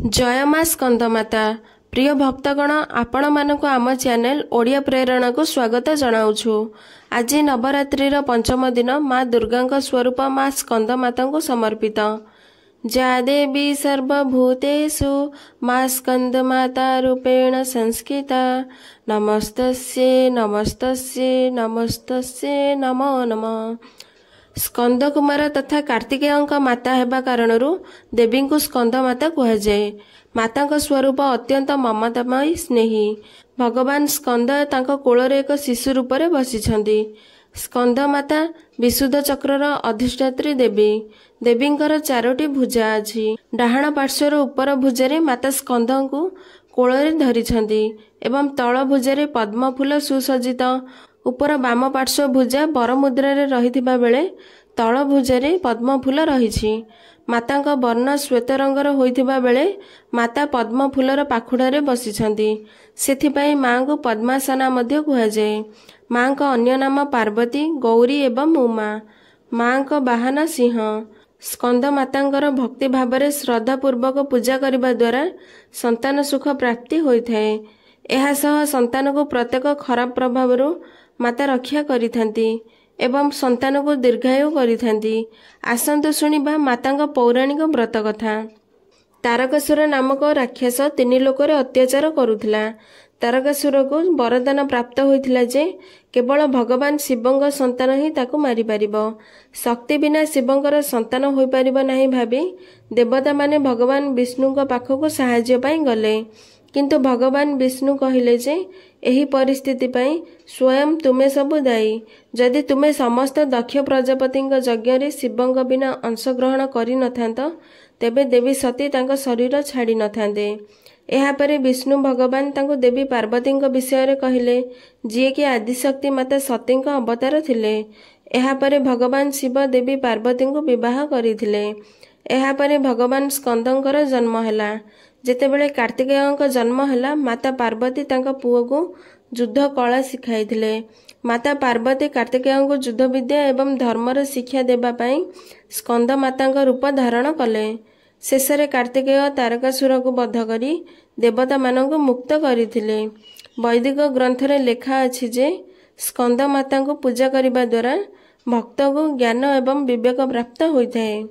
जय माँ स्कंदमाता। प्रिय भक्तगण, आपण मानक आम चैनल ओडिया प्रेरणा को स्वागत जनाऊछु। आज नवरात्रिर पंचम दिन माँ दुर्गा स्वरूप माँ स्कंदमाता को समर्पित। जा देवी सर्वभूतेषु माँ स्कंदमाता रूपेण संस्कृता। नमस्तस्ये नमस्तस्ये नमस्तस्ये नमो नमः। स्कंद कुमार तथा कार्तिकेय माता हेबा कारणरू देवी को स्कंद माता कहुए। माता स्वरूप अत्यंत ममतामयी स्नेही। भगवान स्कंद तांको कोଳରେ एक शिशु रूप में बसिछंती। स्कंद माता विशुद्ध चक्रर अधिष्ठात्री देवी। देवींकर चारोटी भुजा अछि। डाहाण पार्श्वर उपर भुजारे माता स्कंद को कोଳରେ धरिछंती एवं तल भुजारे पद्म फूल सुसज्जित। उपर बाम पार्श्व भुजा बर मुद्रारे रहिथिबा बेले तल भुजारे पद्म फूल रहिछि। मातांक वर्ण श्वेत रंगर होइथिबा बेले माता पद्म फूलर पाखुड़ारे बसिछंती। सेथिपाई माँ को पद्मासना मध्य कुहाଯାଏ। माँ का अन्य नाम पार्वती, गौरी एवं उमा। माँ का बाहन सिंह। स्कंद मातांकर भक्ति भावरे श्रद्धा पूर्वक पूजा करने द्वारा संतान सुख प्राप्ति होइथाए। एहा सह संतान को प्रत्येक खराब प्रभावरू माता रक्षा करिथांती एवं संतान को दीर्घायु करिथांती। आसंतु शुणिबा मातांक पौराणिक व्रत कथा। तारकासुर नामक राक्षस तीन लोकरे अत्याचार करुथिला। तारकासुर को वरदान प्राप्त होइथिला जे केवल भगवान शिवंग संतान ही ताकू मारि पारिबो। शक्ति बिना शिवंकर संतान होई पारिबो नाही भाबी देवता माने भगवान विष्णुଙ୍କ पाखକୁ साहाय्य पाई गले। किंतु भगवान विष्णु कहिले जे एही परिस्थिति पाई स्वयं तुमे सबु दायी। जदि तुमे समस्त दक्ष प्रजापति यज्ञ रे शिवंग बिना अंशग्रहण करि नथांत तेबे देवी सती तांको शरीर छाड़ी नथांते। एहा परे विष्णु भगवान तांको देवी पार्वती विषय रे कहिले जे कि आदिशक्ति माता सती अवतार थिले। एहा परे भगवान शिव देवी पार्वती को विवाह करिथिले। एहा परे भगवान स्कंदंकर जन्म हैला। जेतेबेले कार्तिकेय जन्म हैला माता पार्वती तांको पुओ को युद्ध कला शिखाइथिले। माता पार्वती कार्तिकेय को युद्ध विद्या एवं धर्मर शिक्षा देबा पई स्कंद माता रूप धारण कले। शेषरे कार्तिकेय तारकासुर को वध करी देवता मानक मुक्त करिथिले। वैदिक ग्रंथरे लेखा अछि जे स्कंद माता को पूजा करिबा द्वारा भक्त को ज्ञान एवं विवेक प्राप्त होइथाए।